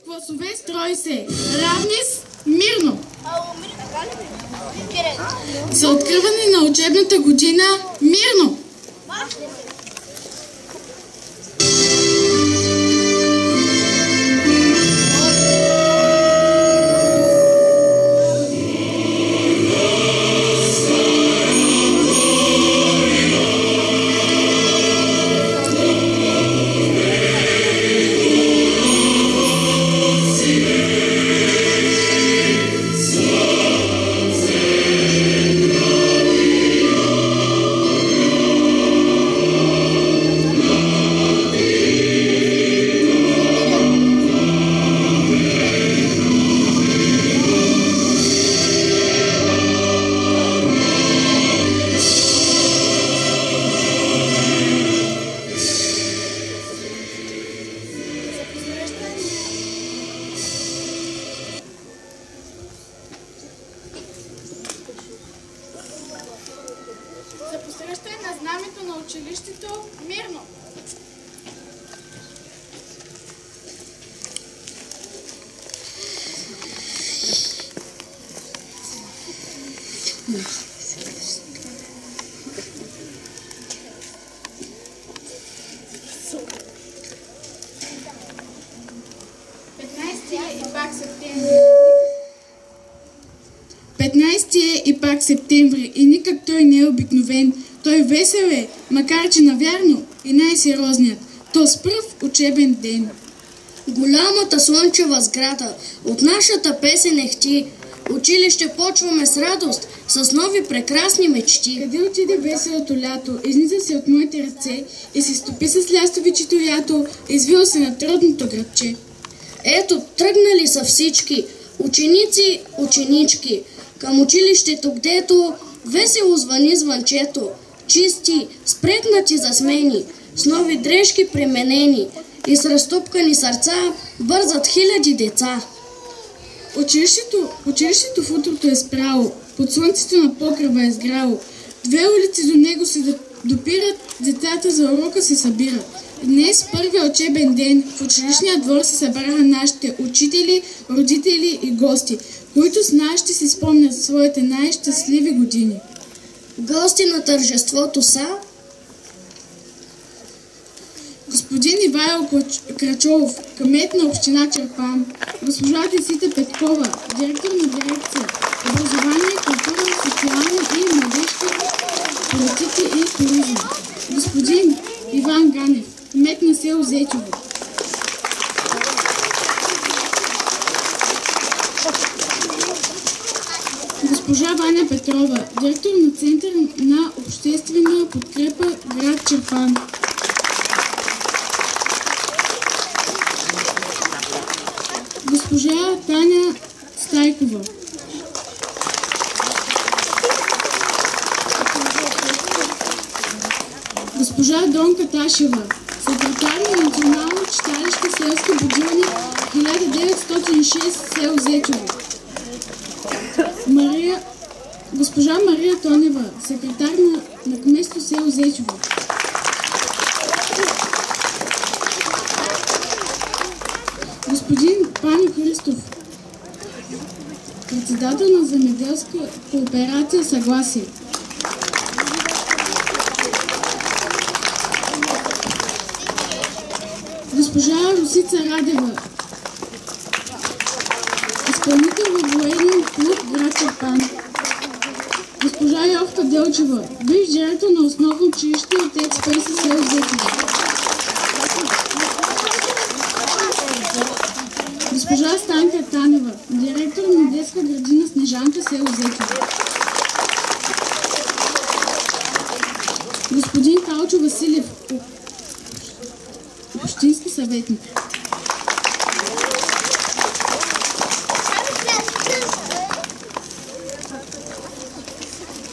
Класове, строй се! Равнис, мирно! За откриване на учебната година, мирно! За посрещане на знамето на училището, мирно! И пак септември и никак той не е обикновен. Той весел е, макар че навярно и най-сериозният. То с пръв учебен ден. Голямата слънчева сграда от нашата песен ехти. Училище почваме с радост, с нови прекрасни мечти. Къде отиде веселото лято? Изниза се от моите ръце и се стопи с лястовичето ято, извил се на трудното градче. Ето, тръгнали са всички, ученици, ученички, към училището, гдето весело звъни звънчето, чисти, спретнати за смени, с нови дрежки пременени и с разтупкани сърца бързат хиляди деца. Училището в утрото е спряло, под слънцето на покрива е сгряло. Две улици до него се допират, децата за урока се събират. Днес, първия учебен ден, в училищния двор се събраха нашите учители, родители и гости, които с нас ще си спомнят своите най-щастливи години. Гости на тържеството са господин Ивайло Крачолов, кмет на община Чирпан, госпожа Десита Петкова, директор на дирекция образование, култура, социална и младежка политики и туризъм, господин Иван Ганев, кмет на село Зечево. Госпожа Ваня Петрова, директор на Център на обществена подкрепа град Чирпан. Госпожа Таня Стайкова. Госпожа Донка Ташева, секретар на Национално читалище селски будилник 1906 село Зечево. Госпожа Мария Тонева, секретар на кметство село Зечево. Господин Паню Христов, председател на земеделска кооперация Съгласие. Госпожа Русица Радева, изпълнител във военен клуб град Чирпан. Госпожа Йовка Делчева, бивш директор на основно училище Отец Пейси село Зечево. Госпожа Станка Танева, директор на детска градина Снежанка село Зечево. Господин Калчо Василев, общински съветник.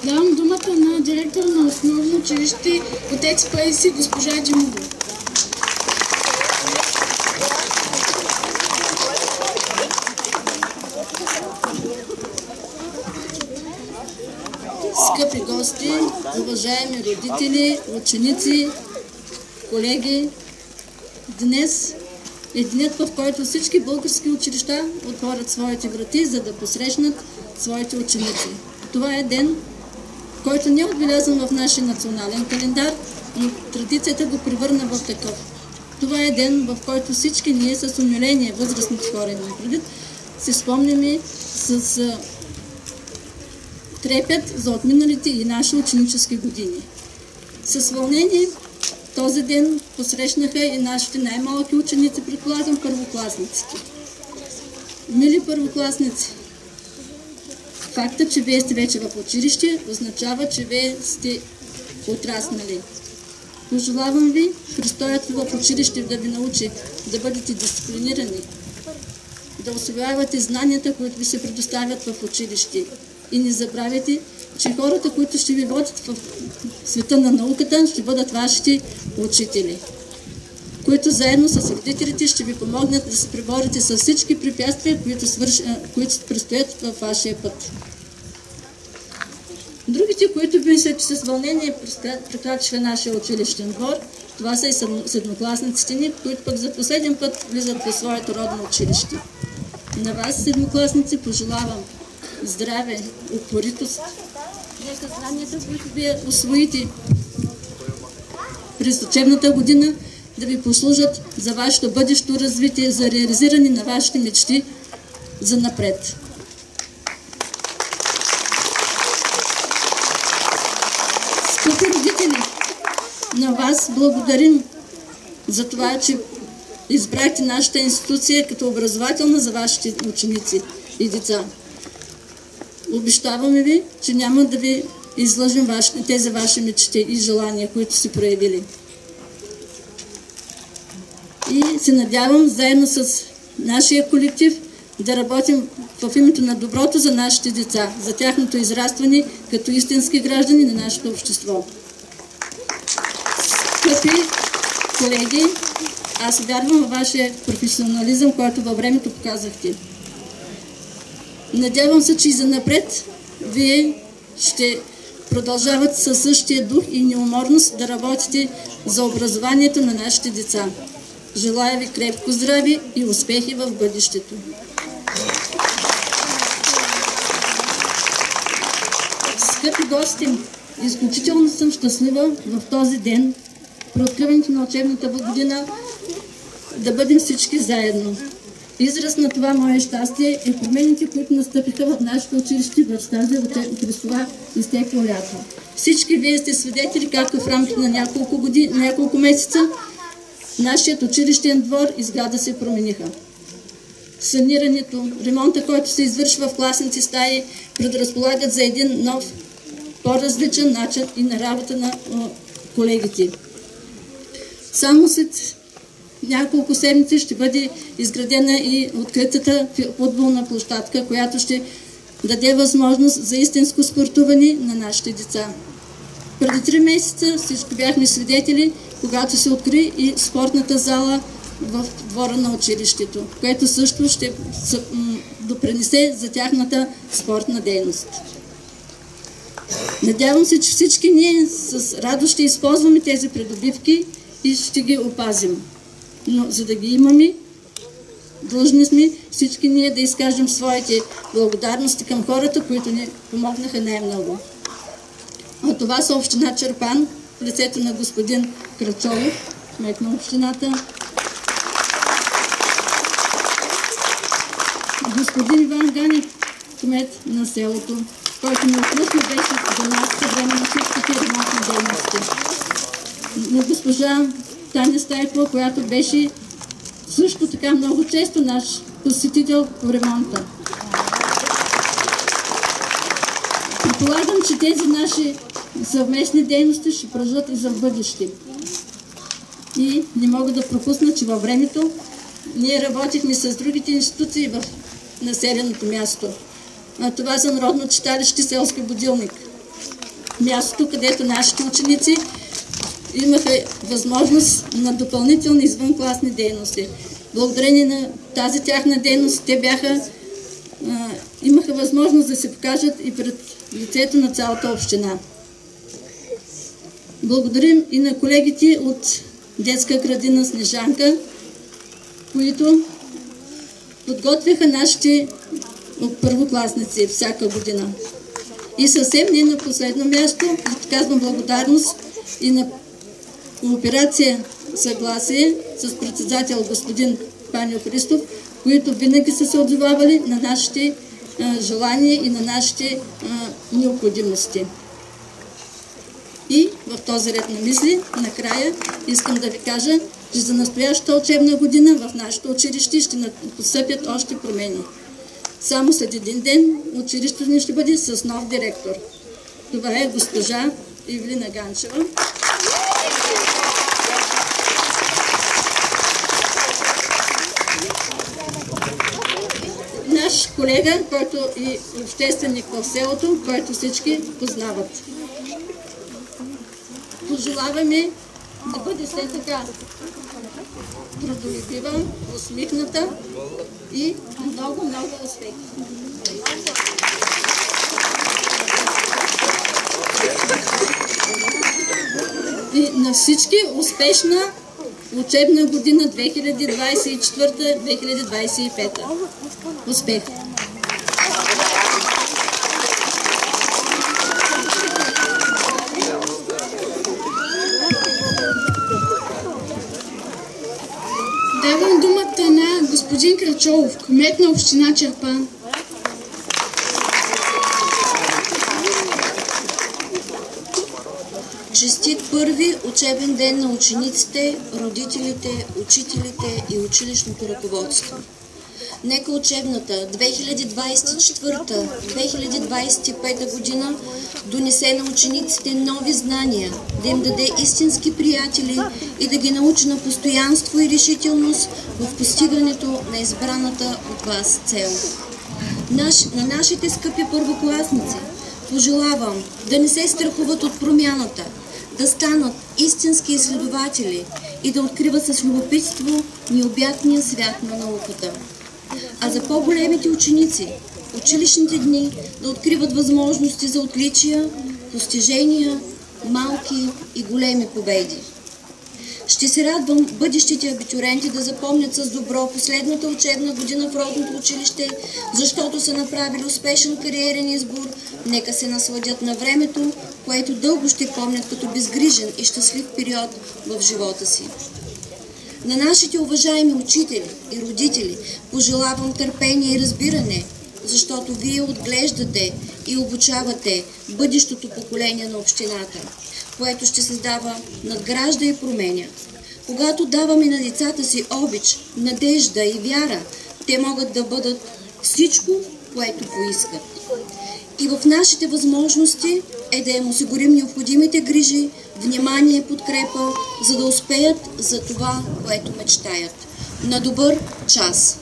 Давам думата на директор на основно училище Отец Пейси, госпожа Димова. гости, уважаеми родители, ученици, колеги! Днес е денят, в който всички български училища отворят своите врати, за да посрещнат своите ученици. Това е ден, който не е отбелязан в нашия национален календар, но традицията го превърна в такъв. Това е ден, в който всички ние с умиление, възрастните хора имаме предвид, се спомняме с трепет за отминалите и наши ученически години. С вълнение този ден посрещнаха и нашите най-малки ученици, предполагам, първокласниците. Мили първокласници, факта, че вие сте вече в училище, означава, че вие сте отраснали. Пожелавам ви престоят в училище да ви научи да бъдете дисциплинирани, да усвоявате знанията, които ви се предоставят в училище. И не забравяйте, че хората, които ще ви водят в света на науката, ще бъдат вашите учители, които заедно с родителите ще ви помогнат да се преборите с всички препятствия, които предстоят във вашия път. Другите, които мислят, че с вълнение прекрачиха нашия училищен двор, това са и седмокласниците ни, които пък за последен път влизат в своето родно училище. На вас, седмокласници, пожелавам здраве, упоритост. Нека знанията, които вие усвоите през учебната година, да ви послужат за вашето бъдещо развитие, за реализиране на вашите мечти за напред. Скъпи родители, на вас благодарим за това, че избрахте нашата институция като образователна за вашите ученици и деца. Обещаваме ви, че няма да ви излъжем тези ваши мечти и желания, които си проявили. И се надявам заедно с нашия колектив да работим в името на доброто за нашите деца, за тяхното израстване като истински граждани на нашето общество. Скъпи колеги, аз вярвам във вашия професионализъм, който във времето показахте. Надявам се, че и занапред вие ще продължавате със същия дух и неуморност да работите за образованието на нашите деца. Желая ви крепко здраве и успехи в бъдещето. Скъпи гости, изключително съм щастлива в този ден, при откриването на учебната година, да бъдем всички заедно. Израз на това мое щастие е промените, които настъпиха в нашето училище през това изтекло лято. Всички вие сте свидетели, както в рамките на няколко месеца нашият училищен двор и сграда се промениха. Санирането, ремонта, който се извършва в класните стаи, предразполагат за един нов, по-различен начин и на работа на колегите. Само след няколко седмици ще бъде изградена и откритата футболна площадка, която ще даде възможност за истинско спортуване на нашите деца. Преди 3 месеца всички бяхме свидетели, когато се откри и спортната зала в двора на училището, което също ще допринесе за тяхната спортна дейност. Надявам се, че всички ние с радост ще използваме тези придобивки и ще ги опазим. Но за да ги имаме, длъжни сме всички ние да изкажем своите благодарности към хората, които ни помогнаха най-много. А това са община Чирпан, в лицето на господин Крачолов, кмет на общината, господин Иван Ганев, кмет на селото, който неотклонно беше за нас по време на всичките ремонтни дейности. На госпожа Таня Стайкова, която беше също така много често наш посетител по ремонта. Предполагам, че тези наши съвместни дейности ще продължат и за бъдеще. И не мога да пропусна, че във времето ние работихме с другите институции в населеното място. А това са Народно читалище Селски будилник. Мястото, където нашите ученици имаха възможност на допълнителни извънкласни дейности. Благодарение на тази тяхна дейност, те имаха възможност да се покажат и пред лицето на цялата община. Благодарим и на колегите от детска градина Снежанка, които подготвяха нашите първокласници всяка година. И съвсем не на последно място казвам благодарност и на кооперация Съгласие с председател господин Паню Христов, които винаги са се отзовавали на нашите желания и на нашите необходимости. И в този ред на мисли, накрая искам да ви кажа, че за настоящата учебна година в нашето училище ще постъпят още промени. Само след един ден училището ни ще бъде с нов директор. Това е госпожа Ивелина Ганчева. Наш колега, който е общественик в селото, който всички познават. Пожелаваме да бъде след така трудолюбива, усмихната и много успехи. И на всички успешна учебна година 2024-2025. Успех! Давам думата на господин Крачолов, кмет на община Чирпан. Честит първи учебен ден на учениците, родителите, учителите и училищното ръководство. Нека учебната 2024-2025 година донесе на учениците нови знания, да им даде истински приятели и да ги научи на постоянство и решителност в постигането на избраната от вас цел. На нашите скъпи първокласници пожелавам да не се страхуват от промяната, да станат истински изследователи и да откриват с любопитство необятния свят на науката. А за по-големите ученици, училищните дни да откриват възможности за отличия, постижения, малки и големи победи. Ще се радвам бъдещите абитуренти да запомнят с добро последната учебна година в родното училище, защото са направили успешен кариерен избор. Нека се насладят на времето, което дълго ще помнят като безгрижен и щастлив период в живота си. На нашите уважаеми учители и родители пожелавам търпение и разбиране, защото вие отглеждате и обучавате бъдещото поколение на общината, което ще създава, надгражда и променя. Когато даваме на децата си обич, надежда и вяра, те могат да бъдат всичко, което поискат. И в нашите възможности е да им осигурим необходимите грижи, внимание и подкрепа, за да успеят за това, което мечтаят. На добър час!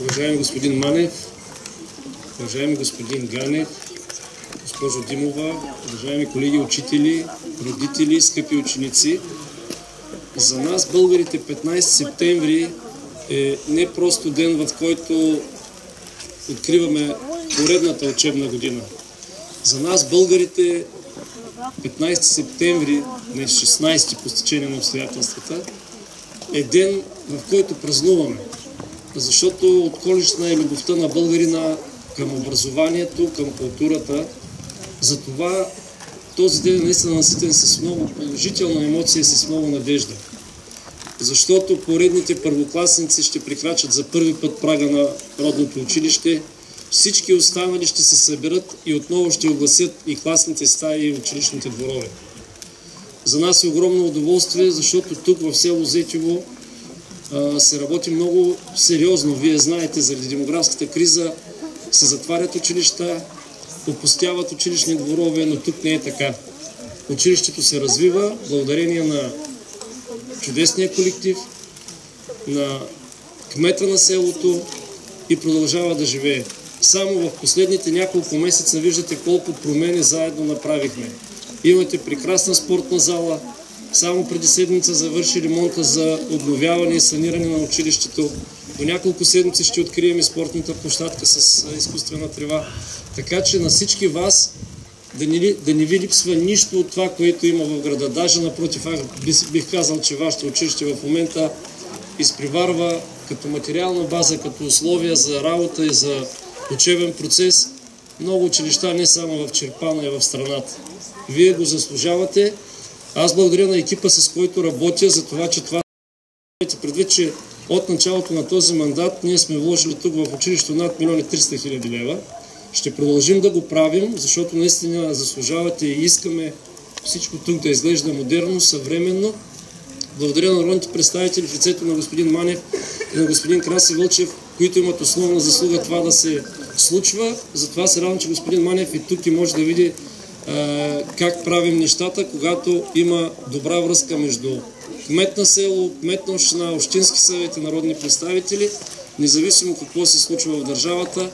Уважаеми господин Манев, уважаеми господин Ганев, госпожо Димова, уважаеми колеги учители, родители, скъпи ученици, за нас, българите, 15 септември е не просто ден, в който откриваме поредната учебна година. За нас, българите, 15 септември, днес 16 по стечение на обстоятелствата, е ден, в който празнуваме. Защото отколешна е любовта на българина към образованието, към културата. Затова този ден е наистина наситен с много положителна емоция и с много надежда. Защото поредните първокласници ще прекрачат за първи път прага на родното училище, всички останали ще се съберат и отново ще огласят и класните стаи и училищните дворове. За нас е огромно удоволствие, защото тук в село Зетево се работи много сериозно. Вие знаете, заради демографската криза се затварят училища, опустяват училищни дворове, но тук не е така. Училището се развива благодарение на чудесния колектив, на кмета на селото и продължава да живее. Само в последните няколко месеца виждате колко промени заедно направихме. Имате прекрасна спортна зала. Само преди седмица завърши ремонта за обновяване и саниране на училището. До няколко седмици ще открием и спортната площадка с изкуствена трева. Така че на всички вас да не ви липсва нищо от това, което има в града. Даже напротив, бих казал, че вашето училище в момента изпреварва като материална база, като условия за работа и за учебен процес много училища, не само в Чирпан, а и в страната. Вие го заслужавате. Аз благодаря на екипа, с който работя, за това, че това предвид, че от началото на този мандат ние сме вложили тук в училището над 1 300 000 лева. Ще продължим да го правим, защото наистина заслужавате и искаме всичко тук да изглежда модерно, съвременно. Благодаря на народните представители в лицето на господин Манев и на господин Краси Вълчев, които имат основна заслуга това да се случва. Затова се радвам, че господин Манев и тук и може да види как правим нещата, когато има добра връзка между кмет на село, кмет на община, общински съвет и народни представители. Независимо какво се случва в държавата,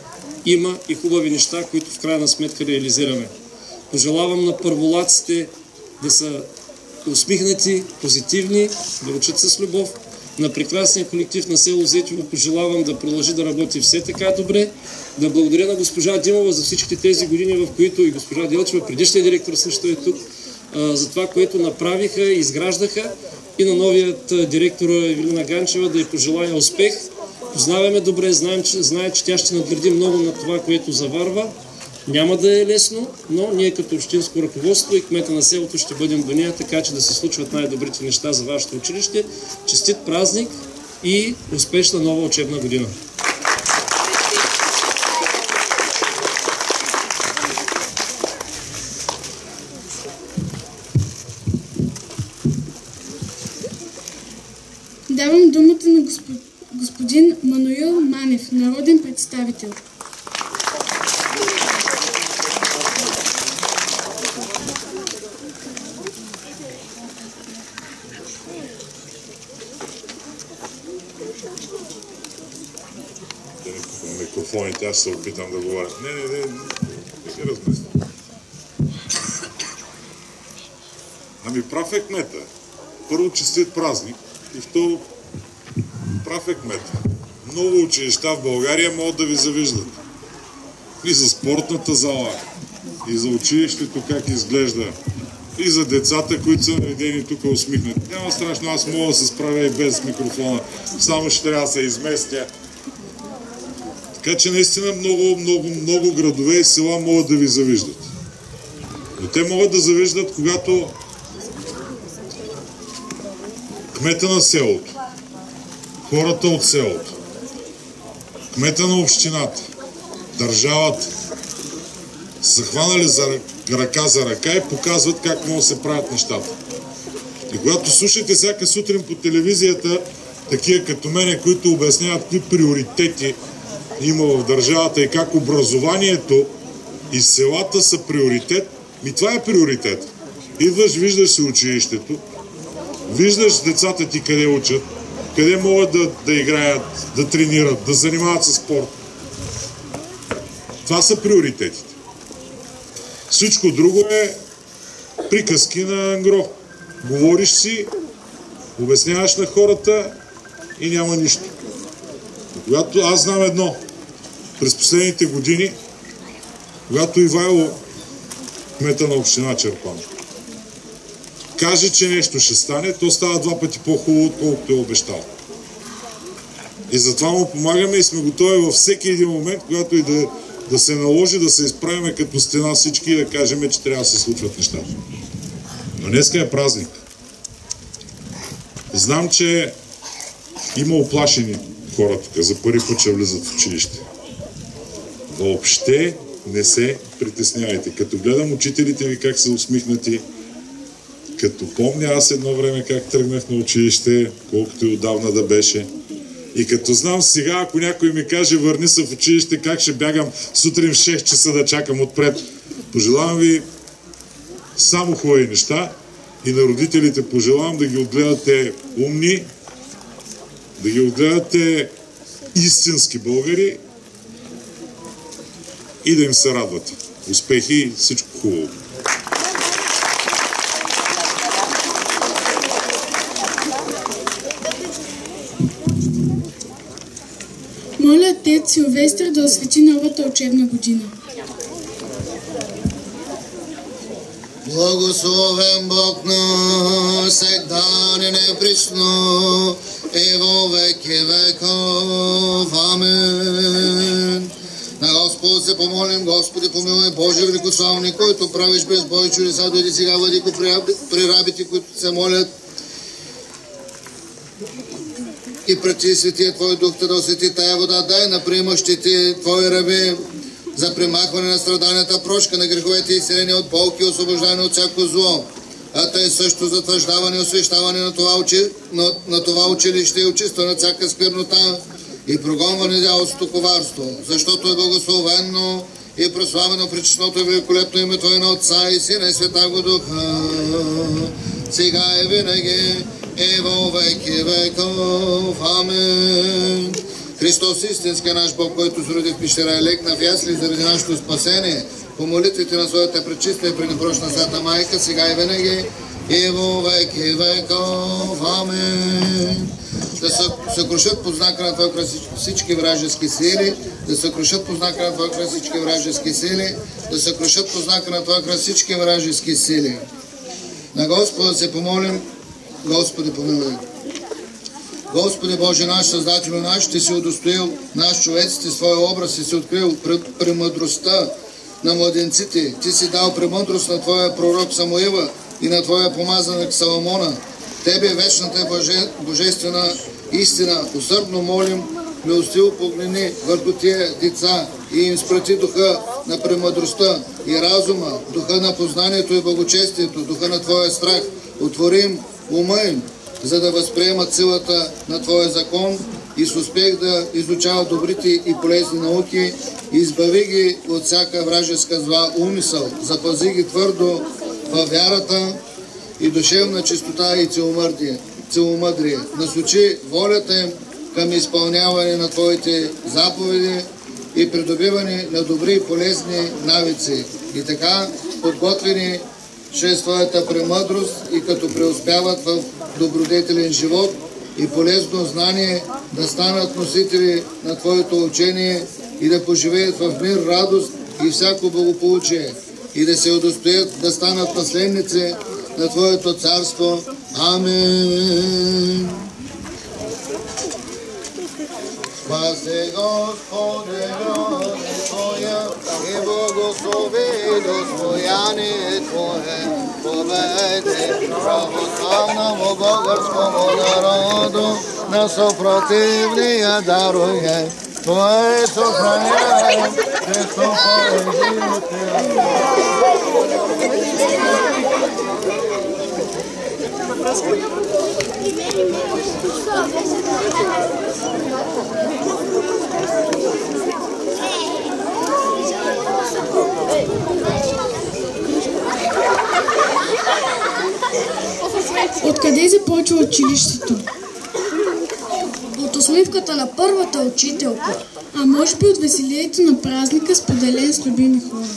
има и хубави неща, които в крайна сметка реализираме. Пожелавам на първолаците да са усмихнати, позитивни, да учат с любов. На прекрасния колектив на село Зетево пожелавам да продължи да работи все така добре. Да благодаря на госпожа Димова за всичките тези години, в които и госпожа Делчева, предишният директор също е тук, за това, което направиха и изграждаха. И на новият директор Евелина Ганчева да й пожелая успех. Познаваме добре, знае, че тя ще надгради много на това, което заварва. Няма да е лесно, но ние като общинско ръководство и кмета на селото ще бъдем до нея, така че да се случват най-добрите неща за вашето училище. Честит празник и успешна нова учебна година! Давам думата на господин Мануил Манев, народен представител. Микрофоните, аз се опитам да говоря. Не се размествам. Ами прав е кмета. Първо, честит празник и второ, прав е кмета. Много училища в България могат да ви завиждат. И за спортната зала, и за училището как изглежда, и за децата, които са наредени тук усмихнати. Няма страшно, аз мога да се справя и без микрофона. Само ще трябва да се изместя. Така че наистина много градове и села могат да ви завиждат. Но те могат да завиждат, когато кмета на селото, хората от селото, кмета на общината, държавата са хванали ръка за ръка и показват как могат да се правят нещата. И когато слушате всяка сутрин по телевизията такива като мене, които обясняват какви приоритети има в държавата и как образованието и селата са приоритет, това е приоритет. Идваш, виждаш си училището, виждаш децата ти къде учат, къде могат да играят, да тренират, да занимават с спорт. Това са приоритетите. Всичко друго е приказки на ангро. Говориш си, обясняваш на хората и няма нищо. Когато аз знам едно, през последните години, когато Ивайло, кмета на община Чирпан, каже, че нещо ще стане, то става 2 пъти по-хубаво, отколкото е обещал. И затова му помагаме и сме готови във всеки един момент, когато и да се наложи, да се изправим като стена всички и да кажем, че трябва да се случват нещата. Но днеска е празник. Знам, че има оплашени хора тук, за първи път ще влизат в училище. Въобще не се притеснявайте. Като гледам учителите ви как са усмихнати, като помня аз едно време как тръгнах на училище, колкото и отдавна да беше, и като знам сега, ако някой ми каже върни се в училище, как ще бягам сутрин в 6 часа да чакам отпред. Пожелавам ви само хубави неща и на родителите пожелавам да ги отгледате умни, да ги отгледате истински българи и да им се радвате. Успехи и всичко хубаво! тец Силвестър да освети новата учебна година. Благословен Бог наш, сегда и неприсно, и во веки веков. Амин. На Господ се помолим, Господи помилуй, Боже великославни, който правиш безбой чудеса, дойди сега владико при рабите, които се молят. И прати Светия Твой Дух да освети тая вода, дай на приемащите Твои раби за премахване на страданията, прошка на греховете и изцеление от болки, освобождане от всяко зло. А тъй също затвърждаване и освещаване на това училище и очистване от всяка сквернота и прогонване дяволското коварство, защото е благословено и прославено пречистното и великолепно име Твое на Отца и Сина и Святаго Духа, сега и винаги, и во веки веков. Амин. Христос, истински наш Бог, който се роди в пещера и легна в ясли заради нашето спасение, по молитвите на своята пречиста и пренепорочна Свята Майка, сега и винаги, и во веки веков. Амин. Да съкрушат по знака на Твоя кръст всички вражески сили, да съкрушат по знака на Твоя кръст всички вражески сили, да съкрушат по знака на Твоя кръст всички вражески сили. На Господа се помолим, Господи помилуй. Господи Боже наш, Създателю наш, Ти си удостоил наш човеците своя образ и си открил премъдростта на младенците. Ти си дал премъдрост на Твоя пророк Самуила и на Твоя помазаник Соломона. Тебе вечната и божествена истина усърдно молим, милостиво погледни върху тия деца и им спрати духа на премъдростта и разума, духа на познанието и благочестието, духа на Твоя страх. Отвори им ума им, за да възприемат силата на Твоя закон и с успех да изучават добрите и полезни науки, избави ги от всяка вражеска зла умисъл, запази ги твърдо във вярата и душевна чистота и целомъдрие. Насочи волята им към изпълняване на Твоите заповеди и придобиване на добри и полезни навици. И така, подготвени чрез Твоята премъдрост и като преуспяват в добродетелен живот и полезно знание, да станат носители на Твоето учение и да поживеят в мир, радост и всяко благополучие и да се удостоят да станат наследници на Твоето царство. Амин. Спаси Господи грода Твоя и благослови достояние Твое. Победи православному българскому народу на съпротивния даруе. Твое съхраняй, Христофа Откъде започва училището? От усмивката на първата учителка. А може би от веселието на празника, споделен с любими хора.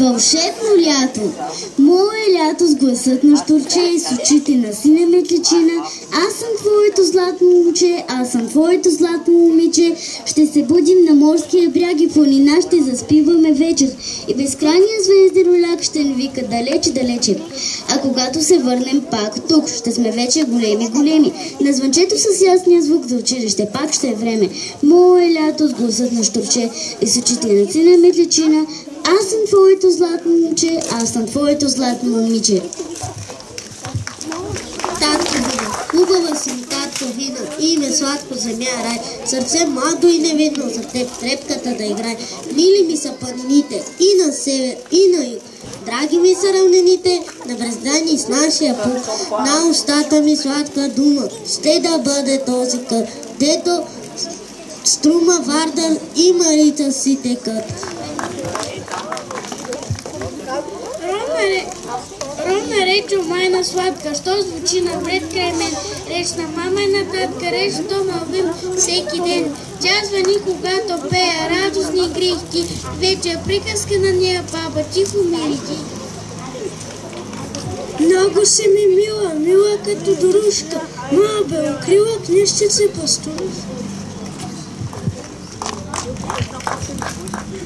Вълшебно лято! Мое лято с гласът на щурче и с очите на синя метличина. Аз съм твоето златно момче, аз съм твоето златно момиче. Ще се будим на морския бряг и планина ще заспиваме вечер. И безкрайния звездероляк ще ни вика далече, далече. А когато се върнем пак тук, ще сме вече големи, големи. На звънчето с ясния звук за училище пак ще е време. Мое лято с гласът на щурче и с очите на сина метличина. Аз съм твоето златно момче, аз съм твоето златно момиче. Татко видно, хубава си ми, татко видно, име сладко земя рай, сърце младо и невинно, за теб трепката да играе. Мили ми са планините и на север, и на юг. Драги ми са равнините, набрездани с нашия пук. На устата ми сладка дума, ще да бъде този кът, дето струма Вардар и Марица си текат. Ровна реч у майна сладка, що звучи напред край мен. Реч на мама и на татка, реч то мълвим всеки ден. Тя звъни, когато пея радостни грехки. Вече приказка на нея баба, тихо мирики. Много си ми мила, мила като дорушка. Моя белокрила книжчица пастуров.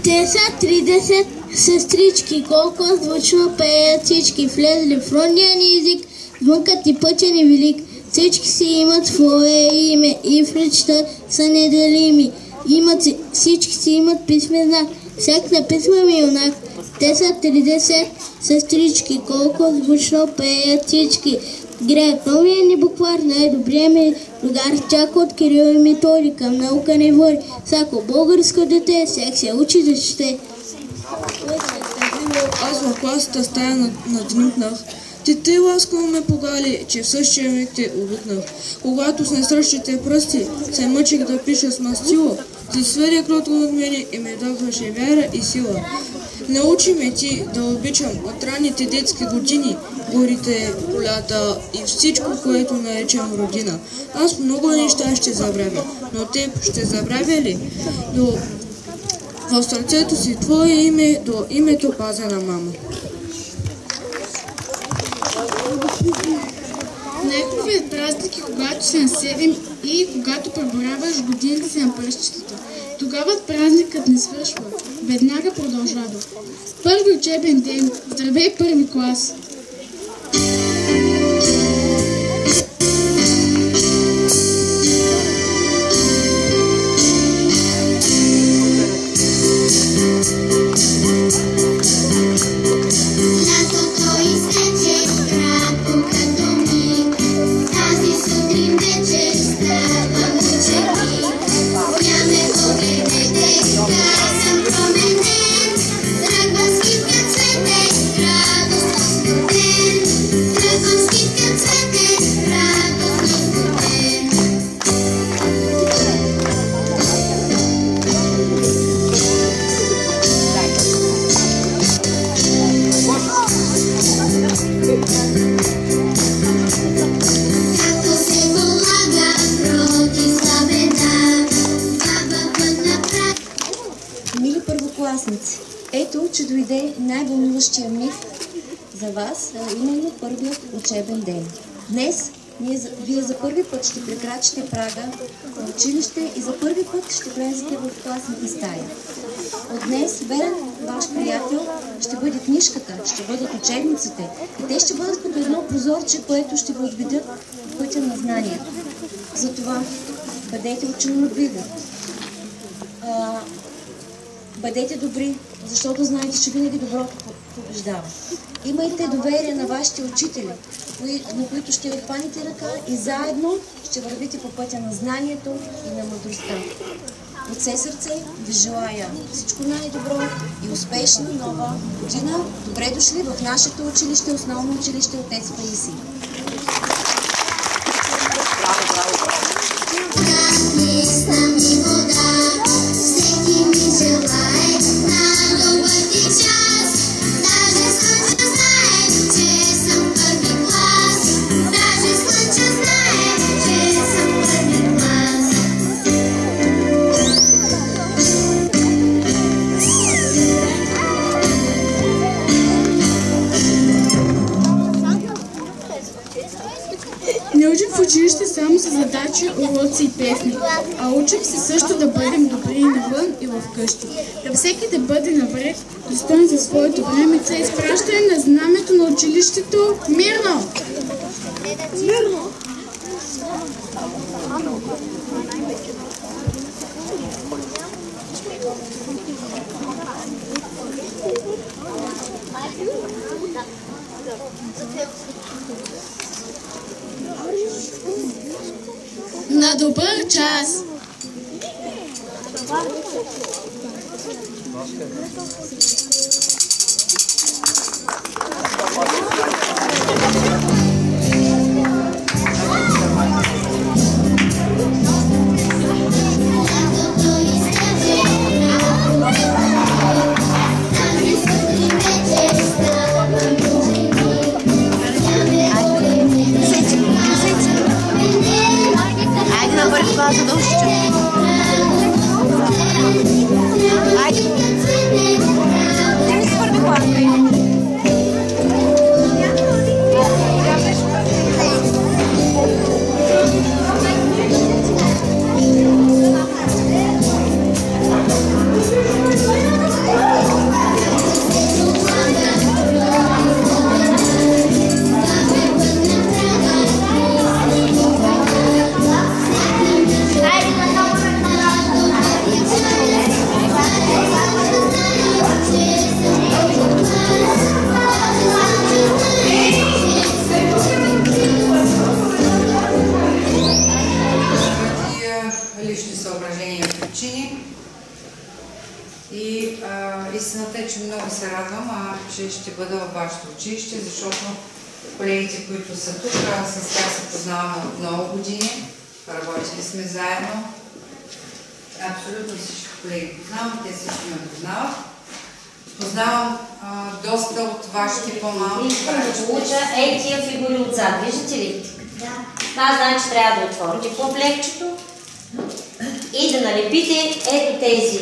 10-30 сестрички, колко звучно пеят всички, влезли в родния ни език, звънкът и пътен и велик. Всички си имат свое име и в речта са неделими. Всички си имат писмен знак, всяк на писма ми юнак. 10-30 сестрички, колко звучно пеят всички. Греят новия ни буквар, най-добрия ми другар, чака от Кирил и Методий, към наука не вори. Всяко българско дете, всяк се учи да чете. Аз в класата стая надникнах. Те ласково ме погали, че в същия миг те обикнах. Когато с несръщите пръсти се мъчих да пиша с мастило, ти сведе кротко от мене и ме дъхаше вяра и сила. Научи ме ти да обичам от ранните детски години, горите, полята и всичко, което наричам родина. Аз много неща ще забравя, но теб ще забравя ли? В сърцето си твое име, до името пазена мама. Неговият празник е когато си на 7 и когато преброяваш годините си на пръстчетата. Тогава празникът не свършва, веднага продължава. Първи учебен ден, здравей първи клас! Ето, че дойде най-вълнуващия миг за вас, именно първият учебен ден. Днес вие за първи път ще прекрачите прага на училище и за първи път ще влезете в класната стая. От днес верен ваш приятел ще бъде книжката, ще бъдат учебниците и те ще бъдат като едно прозорче, което ще ви отведат в пътя на знанието. Затова бъдете ученолюбиви. Бъдете добри, защото знаете, че винаги доброто побеждава. Имайте доверие на вашите учители, на които ще ви хванете ръка и заедно ще вървите по пътя на знанието и на мъдростта. От все сърце ви желая всичко най-добро и успешна нова година. Добре дошли в нашето училище, основно училище Отец Паисий. задачи, уроци и песни, а учим се също да бъдем добри навън и в къщи. Да всеки да бъде напред, достоен за своето време, за изпращане на знамето на училището. Мирно! Мирно! На добър час! Истината е, че много се радвам, че ще бъда във вашето училище, защото колегите, които са тук, с тях се познаваме от много години, работили сме заедно. Абсолютно всички колеги познавам, те всички ме познават. Познавам доста от вашите по-малки братчета. Искам да получа тия фигури отзад, виждате ли? Да. Това значи трябва да отворите комплектчето и да налепите ето тези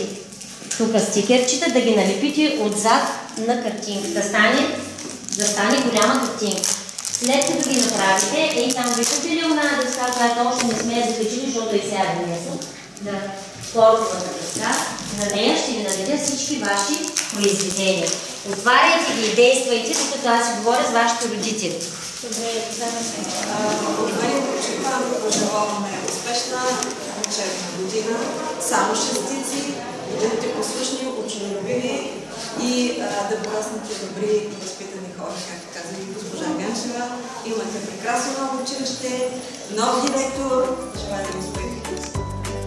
тук стикерчета, да ги налепите отзад на картинка, да стане голяма картинка. След като ги направите, там виждате ли оная дъска, която още не сме я закачили, защото и сега днесам, да спортовата дъска, на нея ще ви наведя всички ваши произведения. Отваряйте ги и действайте, докато аз си говоря с вашите родители. Добре, от мен пожелаваме успешна учебна година, само шестици, бъдете послушни, ученолюбиви и да пораснете добри и възпитани хора, както каза и госпожа Ганчева. Имате прекрасно ново училище, нов директор, желая ви успех!